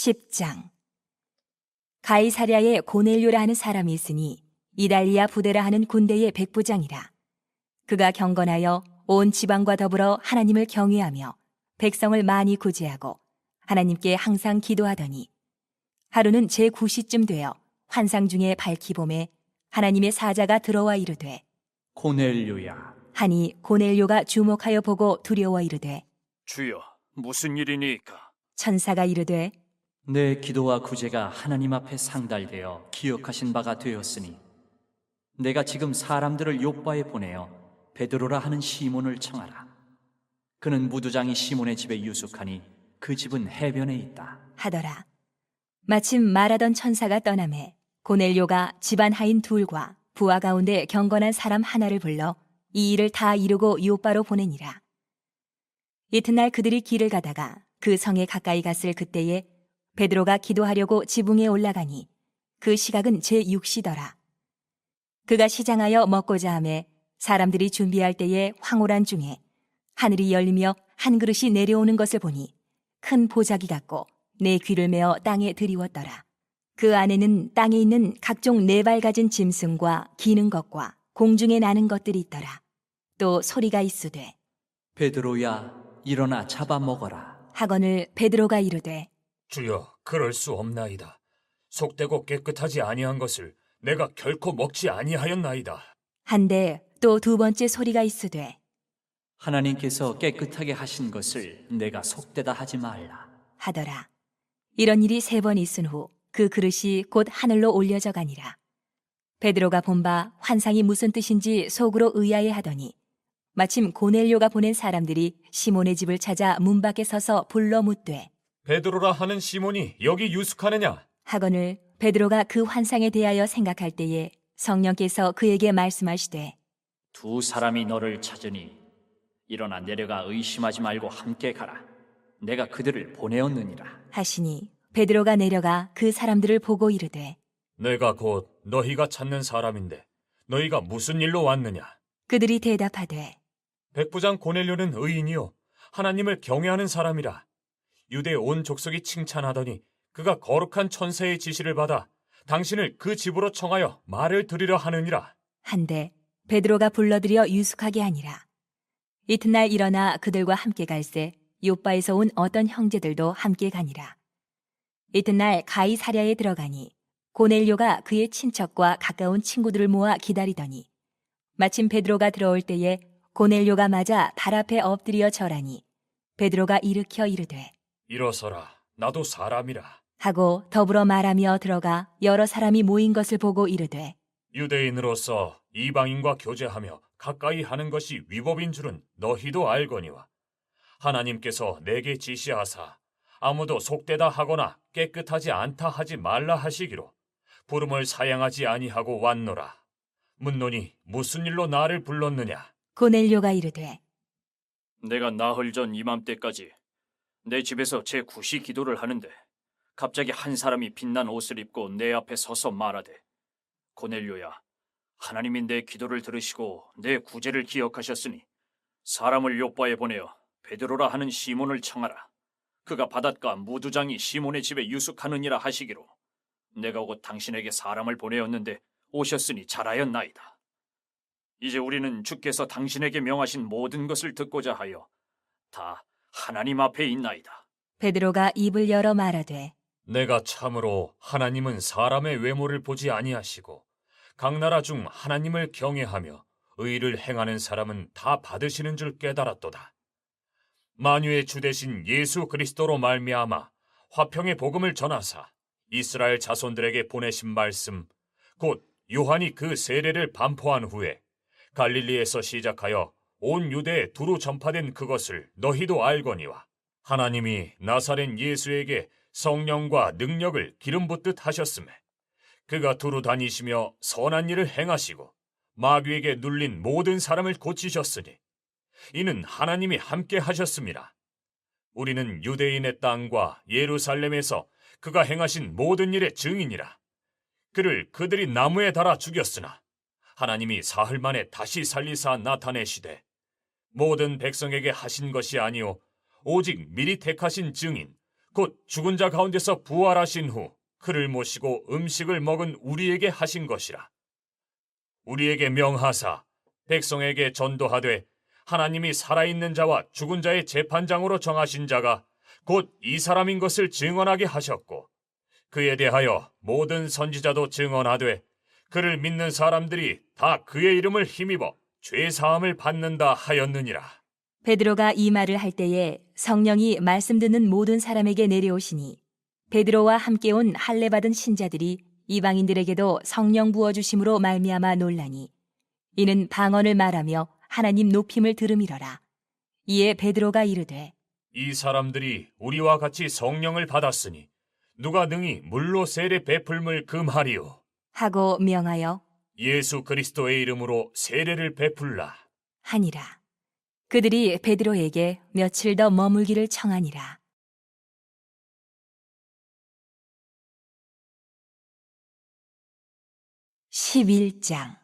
10장. 가이사랴에 고넬료라 하는 사람이 있으니 이달리아 부대라 하는 군대의 백부장이라. 그가 경건하여 온 지방과 더불어 하나님을 경외하며 백성을 많이 구제하고 하나님께 항상 기도하더니 하루는 제9시쯤 되어 환상 중에 밝히 봄에 하나님의 사자가 들어와 이르되 고넬료야, 하니 고넬료가 주목하여 보고 두려워 이르되 주여, 무슨 일이니까? 천사가 이르되 내 기도와 구제가 하나님 앞에 상달되어 기억하신 바가 되었으니 내가 지금 사람들을 요바에 보내어 베드로라 하는 시몬을 청하라. 그는 무두장이 시몬의 집에 유숙하니 그 집은 해변에 있다 하더라. 마침 말하던 천사가 떠나매 고넬료가 집안 하인 둘과 부하 가운데 경건한 사람 하나를 불러 이 일을 다 이루고 요바로 보내니라. 이튿날 그들이 길을 가다가 그 성에 가까이 갔을 그때에 베드로가 기도하려고 지붕에 올라가니 그 시각은 제6시더라. 그가 시장하여 먹고자 하매 사람들이 준비할 때에 황홀한 중에 하늘이 열리며 한 그릇이 내려오는 것을 보니 큰 보자기 같고 내 귀를 메어 땅에 들이웠더라. 그 안에는 땅에 있는 각종 네 발 가진 짐승과 기는 것과 공중에 나는 것들이 있더라. 또 소리가 있으되 베드로야, 일어나 잡아먹어라. 하거늘 베드로가 이르되 주여, 그럴 수 없나이다. 속되고 깨끗하지 아니한 것을 내가 결코 먹지 아니하였나이다. 한데 또 두 번째 소리가 있으되 하나님께서 깨끗하게 하신 것을 내가 속되다 하지 말라. 하더라. 이런 일이 3번 있은 후 그 그릇이 곧 하늘로 올려져 가니라. 베드로가 본 바 환상이 무슨 뜻인지 속으로 의아해 하더니 마침 고넬료가 보낸 사람들이 시몬의 집을 찾아 문 밖에 서서 불러 묻되 베드로라 하는 시몬이 여기 유숙하느냐? 하거늘 베드로가 그 환상에 대하여 생각할 때에 성령께서 그에게 말씀하시되 두 사람이 너를 찾으니 일어나 내려가 의심하지 말고 함께 가라. 내가 그들을 보내었느니라. 하시니 베드로가 내려가 그 사람들을 보고 이르되 내가 곧 너희가 찾는 사람인데 너희가 무슨 일로 왔느냐? 그들이 대답하되 백부장 고넬료는 의인이요 하나님을 경외하는 사람이라. 유대 온 족속이 칭찬하더니 그가 거룩한 천사의 지시를 받아 당신을 그 집으로 청하여 말을 들으려 하느니라. 한데 베드로가 불러들여 유숙하게 하니라. 이튿날 일어나 그들과 함께 갈새 요바에서 온 어떤 형제들도 함께 가니라. 이튿날 가이사랴에 들어가니 고넬료가 그의 친척과 가까운 친구들을 모아 기다리더니 마침 베드로가 들어올 때에 고넬료가 맞아 발 앞에 엎드려 절하니 베드로가 일으켜 이르되 일어서라, 나도 사람이라. 하고 더불어 말하며 들어가 여러 사람이 모인 것을 보고 이르되 유대인으로서 이방인과 교제하며 가까이 하는 것이 위법인 줄은 너희도 알거니와 하나님께서 내게 지시하사 아무도 속되다 하거나 깨끗하지 않다 하지 말라 하시기로 부름을 사양하지 아니하고 왔노라. 묻노니 무슨 일로 나를 불렀느냐? 고넬료가 이르되 내가 나흘 전 이맘때까지 내 집에서 제9시 기도를 하는데 갑자기 한 사람이 빛난 옷을 입고 내 앞에 서서 말하되 고넬료야, 하나님이 내 기도를 들으시고 내 구제를 기억하셨으니 사람을 요바에 보내어 베드로라 하는 시몬을 청하라. 그가 바닷가 무두장이 시몬의 집에 유숙하느니라 하시기로 내가 곧 당신에게 사람을 보내었는데 오셨으니 잘하였나이다. 이제 우리는 주께서 당신에게 명하신 모든 것을 듣고자 하여 다 하나님 앞에 있나이다. 베드로가 입을 열어 말하되 내가 참으로 하나님은 사람의 외모를 보지 아니하시고 각 나라 중 하나님을 경외하며 의를 행하는 사람은 다 받으시는 줄 깨달았도다. 만유의 주 되신 예수 그리스도로 말미암아 화평의 복음을 전하사 이스라엘 자손들에게 보내신 말씀 곧 요한이 그 세례를 반포한 후에 갈릴리에서 시작하여 온 유대에 두루 전파된 그것을 너희도 알거니와 하나님이 나사렛 예수에게 성령과 능력을 기름 붓듯 하셨음에 그가 두루 다니시며 선한 일을 행하시고 마귀에게 눌린 모든 사람을 고치셨으니 이는 하나님이 함께 하셨습니다. 우리는 유대인의 땅과 예루살렘에서 그가 행하신 모든 일의 증인이라. 그를 그들이 나무에 달아 죽였으나 하나님이 사흘 만에 다시 살리사 나타내시되 모든 백성에게 하신 것이 아니오 오직 미리 택하신 증인 곧 죽은 자 가운데서 부활하신 후 그를 모시고 음식을 먹은 우리에게 하신 것이라. 우리에게 명하사 백성에게 전도하되 하나님이 살아있는 자와 죽은 자의 재판장으로 정하신 자가 곧 이 사람인 것을 증언하게 하셨고, 그에 대하여 모든 선지자도 증언하되 그를 믿는 사람들이 다 그의 이름을 힘입어 죄 사함을 받는다 하였느니라. 베드로가 이 말을 할 때에 성령이 말씀 듣는 모든 사람에게 내려오시니 베드로와 함께 온 할례 받은 신자들이 이방인들에게도 성령 부어 주심으로 말미암아 놀라니 이는 방언을 말하며 하나님 높임을 들음이러라. 이에 베드로가 이르되 이 사람들이 우리와 같이 성령을 받았으니 누가 능히 물로 세례 베풀물 금하리요. 하고 명하여 예수 그리스도의 이름으로 세례를 베풀라. 하니라. 그들이 베드로에게 며칠 더 머물기를 청하니라. 11장.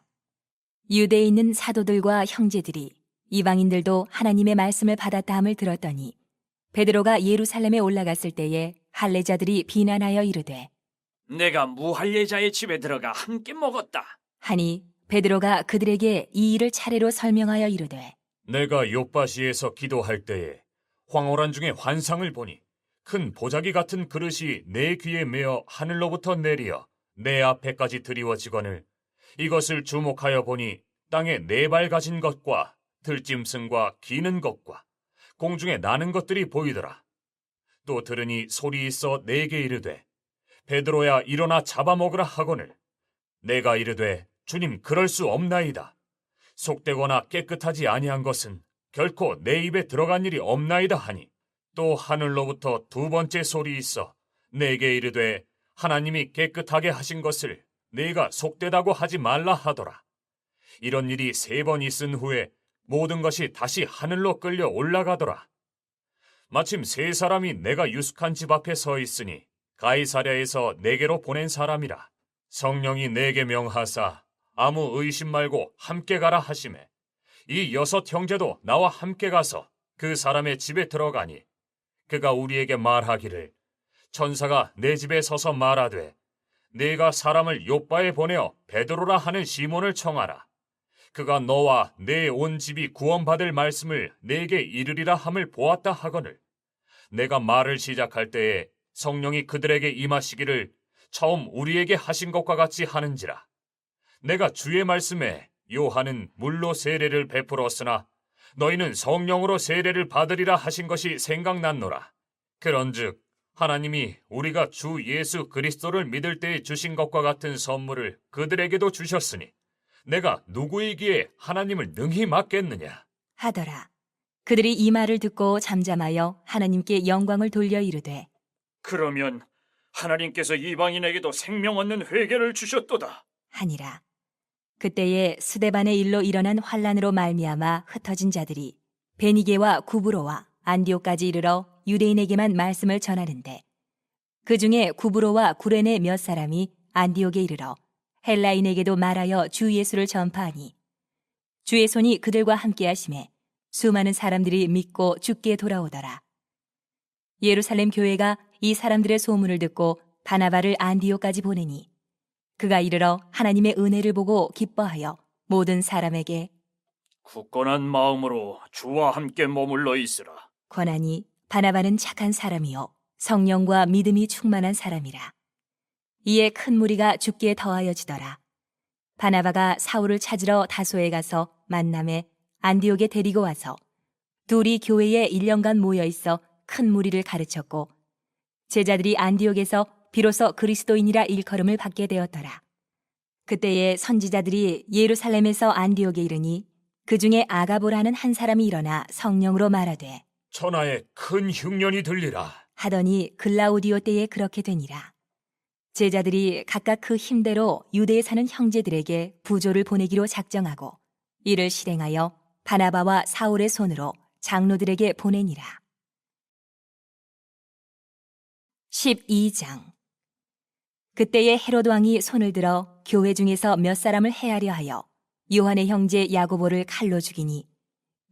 유대에 있는 사도들과 형제들이 이방인들도 하나님의 말씀을 받았다 함을 들었더니 베드로가 예루살렘에 올라갔을 때에 할례자들이 비난하여 이르되 내가 무할례자의 집에 들어가 함께 먹었다. 하니 베드로가 그들에게 이 일을 차례로 설명하여 이르되 내가 요빠시에서 기도할 때에 황홀한 중에 환상을 보니 큰 보자기 같은 그릇이 내 귀에 메어 하늘로부터 내리어 내 앞에까지 드리워지거늘 이것을 주목하여 보니 땅에 네 발 가진 것과 들짐승과 기는 것과 공중에 나는 것들이 보이더라. 또 들으니 소리 있어 내게 이르되 베드로야 일어나 잡아먹으라 하거늘 내가 이르되 주님 그럴 수 없나이다. 속되거나 깨끗하지 아니한 것은 결코 내 입에 들어간 일이 없나이다 하니 또 하늘로부터 두 번째 소리 있어 내게 이르되 하나님이 깨끗하게 하신 것을 네가 속되다고 하지 말라 하더라. 이런 일이 3번 있은 후에 모든 것이 다시 하늘로 끌려 올라가더라. 마침 3사람이 내가 유숙한 집 앞에 서 있으니 가이사랴에서 내게로 보낸 사람이라. 성령이 내게 명하사 아무 의심 말고 함께 가라 하시매 이 6 형제도 나와 함께 가서 그 사람의 집에 들어가니 그가 우리에게 말하기를 천사가 내 집에 서서 말하되 네가 사람을 요빠에 보내어 베드로라 하는 시몬을 청하라. 그가 너와 내 온 집이 구원받을 말씀을 내게 이르리라 함을 보았다 하거늘 내가 말을 시작할 때에 성령이 그들에게 임하시기를 처음 우리에게 하신 것과 같이 하는지라. 내가 주의 말씀에 요한은 물로 세례를 베풀었으나 너희는 성령으로 세례를 받으리라 하신 것이 생각났노라. 그런즉 하나님이 우리가 주 예수 그리스도를 믿을 때에 주신 것과 같은 선물을 그들에게도 주셨으니 내가 누구이기에 하나님을 능히 맡겠느냐 하더라. 그들이 이 말을 듣고 잠잠하여 하나님께 영광을 돌려 이르되 그러면 하나님께서 이방인에게도 생명 얻는 회개를 주셨도다. 하니라. 그때에 스데반의 일로 일어난 환란으로 말미암아 흩어진 자들이 베니게와 구브로와 안디옥까지 이르러 유대인에게만 말씀을 전하는데 그 중에 구브로와 구레네 몇 사람이 안디옥에 이르러 헬라인에게도 말하여 주 예수를 전파하니 주의 손이 그들과 함께 하심에 수많은 사람들이 믿고 주께 돌아오더라. 예루살렘 교회가 이 사람들의 소문을 듣고 바나바를 안디옥까지 보내니 그가 이르러 하나님의 은혜를 보고 기뻐하여 모든 사람에게 굳건한 마음으로 주와 함께 머물러 있으라. 권하니 바나바는 착한 사람이요 성령과 믿음이 충만한 사람이라. 이에 큰 무리가 주께 더하여지더라. 바나바가 사울을 찾으러 다소에 가서 만남에 안디옥에 데리고 와서 둘이 교회에 1년간 모여 있어 큰 무리를 가르쳤고 제자들이 안디옥에서 비로소 그리스도인이라 일컬음을 받게 되었더라. 그때에 선지자들이 예루살렘에서 안디옥에 이르니 그 중에 아가보라는 한 사람이 일어나 성령으로 말하되 천하에 큰 흉년이 들리라. 하더니 글라우디오 때에 그렇게 되니라. 제자들이 각각 그 힘대로 유대에 사는 형제들에게 부조를 보내기로 작정하고 이를 실행하여 바나바와 사울의 손으로 장로들에게 보내니라. 12장. 그때에 헤로드 왕이 손을 들어 교회 중에서 몇 사람을 해하려 하여 요한의 형제 야고보를 칼로 죽이니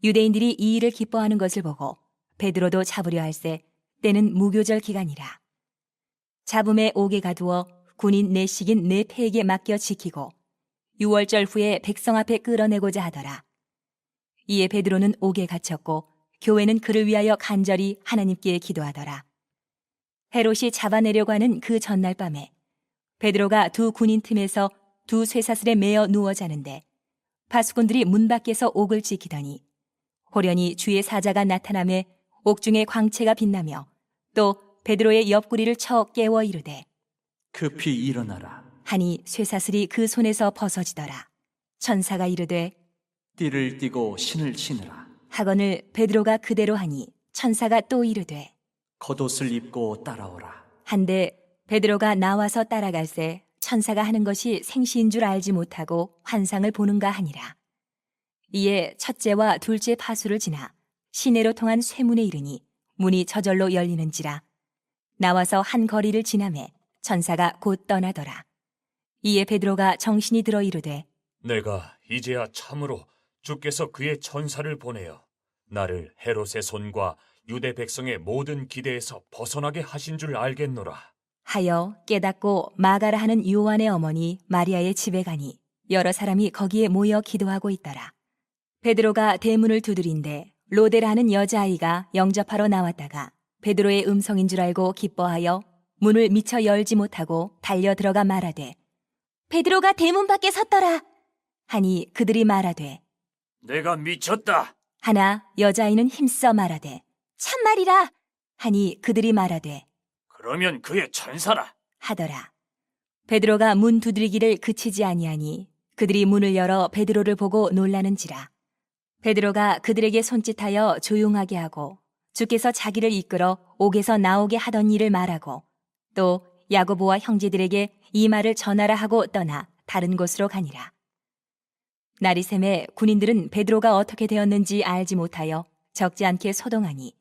유대인들이 이 일을 기뻐하는 것을 보고 베드로도 잡으려 할세 때는 무교절 기간이라. 잡음에 옥에 가두어 군인 내식인 네 패에게 맡겨 지키고 6월절 후에 백성 앞에 끌어내고자 하더라. 이에 베드로는 옥에 갇혔고 교회는 그를 위하여 간절히 하나님께 기도하더라. 헤롯이 잡아내려고 하는 그 전날 밤에 베드로가 두 군인 틈에서 두 쇠사슬에 매어 누워 자는데 파수꾼들이 문 밖에서 옥을 지키더니 호련히 주의 사자가 나타나매 옥중에 광채가 빛나며 또 베드로의 옆구리를 쳐 깨워 이르되 급히 일어나라. 하니 쇠사슬이 그 손에서 벗어지더라. 천사가 이르되 띠를 띠고 신을 신으라. 하거늘 베드로가 그대로 하니 천사가 또 이르되 겉옷을 입고 따라오라. 한데 베드로가 나와서 따라갈새 천사가 하는 것이 생시인 줄 알지 못하고 환상을 보는가 하니라. 이에 첫째와 둘째 파수를 지나 시내로 통한 쇠문에 이르니 문이 저절로 열리는지라. 나와서 한 거리를 지나매 천사가 곧 떠나더라. 이에 베드로가 정신이 들어 이르되 내가 이제야 참으로 주께서 그의 천사를 보내어 나를 헤롯의 손과 유대 백성의 모든 기대에서 벗어나게 하신 줄 알겠노라. 하여 깨닫고 마가라 하는 요한의 어머니 마리아의 집에 가니 여러 사람이 거기에 모여 기도하고 있더라. 베드로가 대문을 두드린데 로데라 하는 여자아이가 영접하러 나왔다가 베드로의 음성인 줄 알고 기뻐하여 문을 미처 열지 못하고 달려 들어가 말하되 베드로가 대문 밖에 섰더라 하니 그들이 말하되 내가 미쳤다. 하나 여자아이는 힘써 말하되 참말이라 하니 그들이 말하되 그러면 그의 천사라. 하더라. 베드로가 문 두드리기를 그치지 아니하니 그들이 문을 열어 베드로를 보고 놀라는지라. 베드로가 그들에게 손짓하여 조용하게 하고 주께서 자기를 이끌어 옥에서 나오게 하던 일을 말하고 또 야고보와 형제들에게 이 말을 전하라 하고 떠나 다른 곳으로 가니라. 날이 새매 군인들은 베드로가 어떻게 되었는지 알지 못하여 적지 않게 소동하니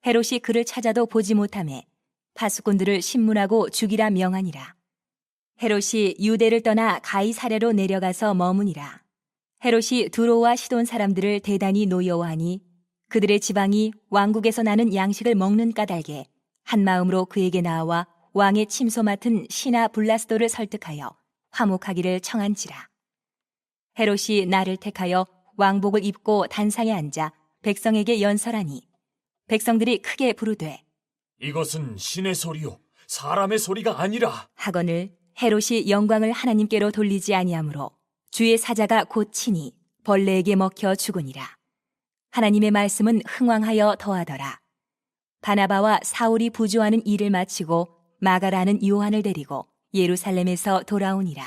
헤롯이 그를 찾아도 보지 못하매 파수꾼들을 신문하고 죽이라 명하니라. 헤롯이 유대를 떠나 가이사랴로 내려가서 머무니라. 헤롯이 두로와 시돈 사람들을 대단히 노여워하니 그들의 지방이 왕국에서 나는 양식을 먹는 까닭에 한 마음으로 그에게 나와 왕의 침소 맡은 시나 블라스도를 설득하여 화목하기를 청한지라. 헤롯이 나를 택하여 왕복을 입고 단상에 앉아 백성에게 연설하니 백성들이 크게 부르되 이것은 신의 소리요 사람의 소리가 아니라. 하거늘 헤롯이 영광을 하나님께로 돌리지 아니하므로 주의 사자가 곧 치니 벌레에게 먹혀 죽으니라. 하나님의 말씀은 흥왕하여 더하더라. 바나바와 사울이 부조하는 일을 마치고 마가라는 요한을 데리고 예루살렘에서 돌아오니라.